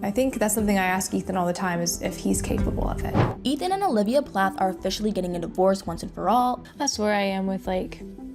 I think that's something I ask Ethan all the time, is if he's capable of it. Ethan and Olivia Plath are officially getting a divorce once and for all. That's where I am with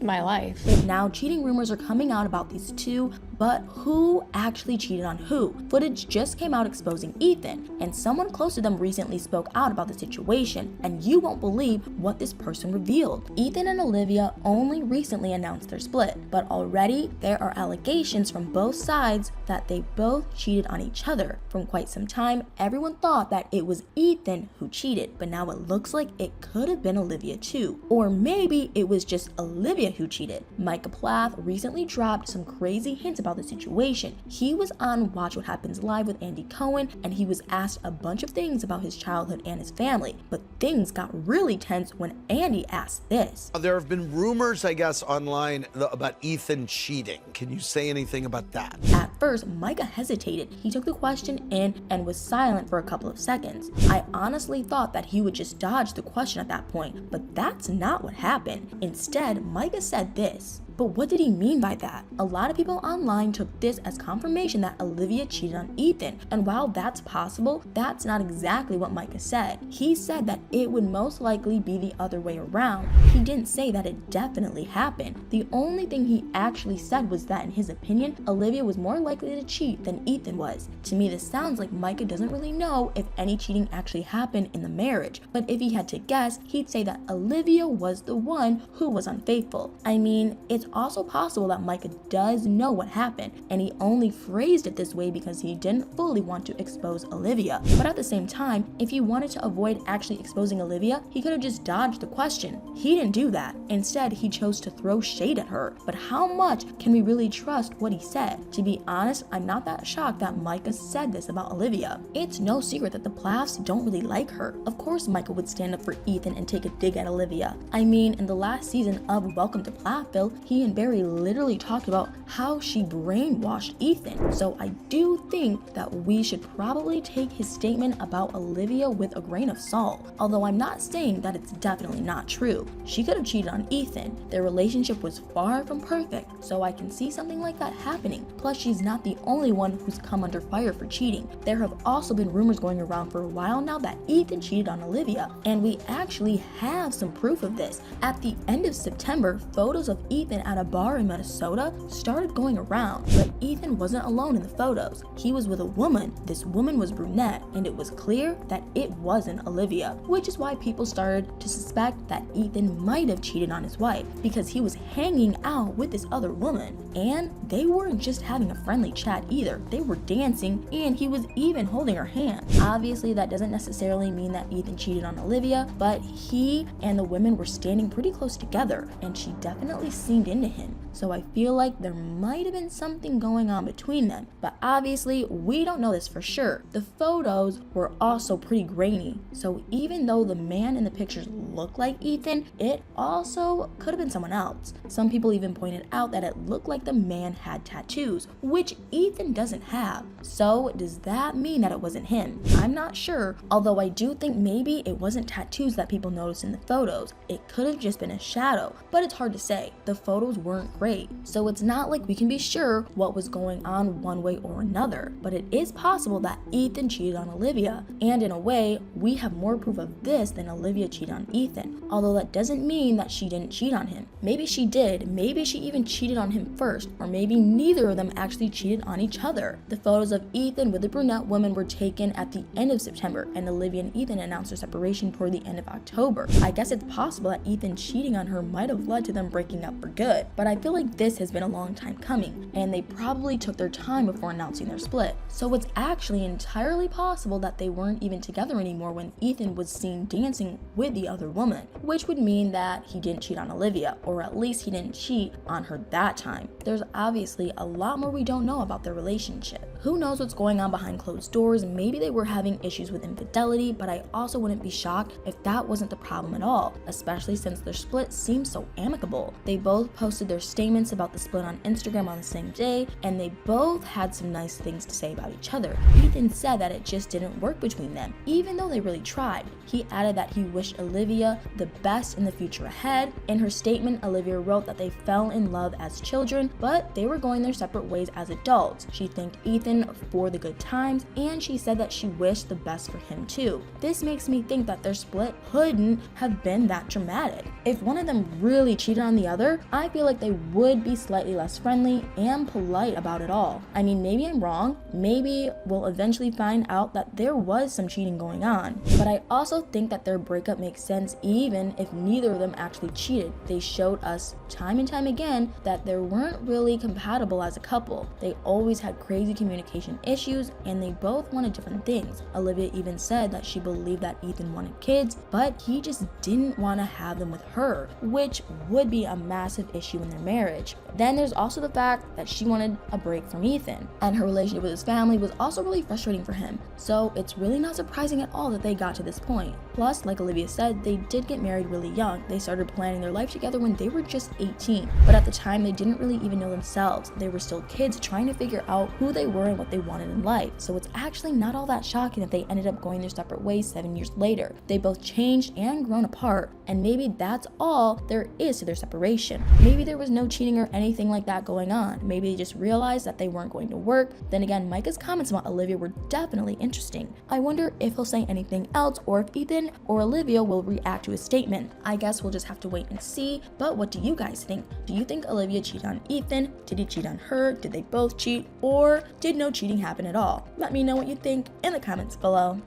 my life. But now cheating rumors are coming out about these two, but who actually cheated on who? Footage just came out exposing Ethan, and someone close to them recently spoke out about the situation, and you won't believe what this person revealed. Ethan and Olivia only recently announced their split, but already there are allegations from both sides that they both cheated on each other. For quite some time, everyone thought that it was Ethan who cheated, but now it looks like it could have been Olivia too. Or maybe it was just Olivia who cheated. Micah Plath recently dropped some crazy hints about the situation. He was on Watch What Happens Live with Andy Cohen, and he was asked a bunch of things about his childhood and his family, but things got really tense when Andy asked this. There have been rumors, I guess, online about Ethan cheating. Can you say anything about that? At first, Micah hesitated. He took the question in and was silent for a couple of seconds. I honestly thought that he would just dodge the question at that point, but that's not what happened. Instead, Micah said this. But what did he mean by that? A lot of people online took this as confirmation that Olivia cheated on Ethan, and while that's possible, that's not exactly what Micah said. He said that it would most likely be the other way around. He didn't say that it definitely happened. The only thing he actually said was that in his opinion, Olivia was more likely to cheat than Ethan was. To me, this sounds like Micah doesn't really know if any cheating actually happened in the marriage, but if he had to guess, he'd say that Olivia was the one who was unfaithful. I mean, it's also possible that Micah does know what happened, and he only phrased it this way because he didn't fully want to expose Olivia. But at the same time, if he wanted to avoid actually exposing Olivia, he could have just dodged the question. He didn't do that. Instead, he chose to throw shade at her. But how much can we really trust what he said? To be honest, I'm not that shocked that Micah said this about Olivia. It's no secret that the Plaths don't really like her. Of course, Micah would stand up for Ethan and take a dig at Olivia. I mean, in the last season of Welcome to Plathville, he and Barry literally talked about how she brainwashed Ethan. So I do think that we should probably take his statement about Olivia with a grain of salt. Although I'm not saying that it's definitely not true. She could have cheated on Ethan. Their relationship was far from perfect, so I can see something like that happening. Plus, she's not the only one who's come under fire for cheating. There have also been rumors going around for a while now that Ethan cheated on Olivia, and we actually have some proof of this. At the end of September, photos of Ethan at a bar in Minnesota started going around, but Ethan wasn't alone in the photos. He was with a woman. This woman was brunette, and it was clear that it wasn't Olivia, which is why people started to suspect that Ethan might have cheated on his wife because he was hanging out with this other woman. And they weren't just having a friendly chat either. They were dancing, and he was even holding her hand. Obviously, that doesn't necessarily mean that Ethan cheated on Olivia, but he and the women were standing pretty close together, and she definitely seemed into him. So I feel like there might have been something going on between them, but obviously we don't know this for sure. The photos were also pretty grainy, so even though the man in the pictures looked like Ethan, it also could have been someone else. Some people even pointed out that it looked like the man had tattoos, which Ethan doesn't have. So does that mean that it wasn't him? I'm not sure, although I do think maybe it wasn't tattoos that people noticed in the photos. It could have just been a shadow, but it's hard to say. The photos weren't great, so it's not like we can be sure what was going on one way or another, but it is possible that Ethan cheated on Olivia, and in a way, we have more proof of this than Olivia cheated on Ethan, although that doesn't mean that she didn't cheat on him. Maybe she did, maybe she even cheated on him first, or maybe neither of them actually cheated on each other. The photos of Ethan with the brunette woman were taken at the end of September, and Olivia and Ethan announced their separation toward the end of October. I guess it's possible that Ethan cheating on her might have led to them breaking up for good, but I feel like this has been a long time coming, and they probably took their time before announcing their split. So it's actually entirely possible that they weren't even together anymore when Ethan was seen dancing with the other woman, which would mean that he didn't cheat on Olivia, or at least he didn't cheat on her that time. There's obviously a lot more we don't know about their relationship. Who knows what's going on behind closed doors? Maybe they were having issues with infidelity, but I also wouldn't be shocked if that wasn't the problem at all, especially since their split seems so amicable. They both posted their statements about the split on Instagram on the same day, and they both had some nice things to say about each other. Ethan said that it just didn't work between them, even though they really tried. He added that he wished Olivia the best in the future ahead. In her statement, Olivia wrote that they fell in love as children, but they were going their separate ways as adults. She thanked Ethan for the good times, and she said that she wished the best for him too. This makes me think that their split couldn't have been that dramatic. If one of them really cheated on the other, I feel like they would be slightly less friendly and polite about it all. I mean, maybe I'm wrong. Maybe we'll eventually find out that there was some cheating going on. But I also think that their breakup makes sense even if neither of them actually cheated. They showed us time and time again that they weren't really compatible as a couple. They always had crazy communication issues, and they both wanted different things. Olivia even said that she believed that Ethan wanted kids, but he just didn't want to have them with her, which would be a massive issue in their marriage. Then there's also the fact that she wanted a break from Ethan, and her relationship with his family was also really frustrating for him. So it's really not surprising at all that they got to this point. Plus, like Olivia said, they did get married really young. They started planning their life together when they were just 18. But at the time, they didn't really even know themselves. They were still kids trying to figure out who they were and what they wanted in life. So it's actually not all that shocking that they ended up going their separate ways 7 years later. They both changed and grown apart, and maybe that's all there is to their separation. Maybe there was no cheating or anything like that going on. Maybe they just realized that they weren't going to work. Then again, Micah's comments about Olivia were definitely interesting. I wonder if he'll say anything else, or if Ethan or Olivia will react to his statement. I guess we'll just have to wait and see. But what do you guys think? Do you think Olivia cheated on Ethan? Did he cheat on her? Did they both cheat? Or did no cheating happen at all? Let me know what you think in the comments below.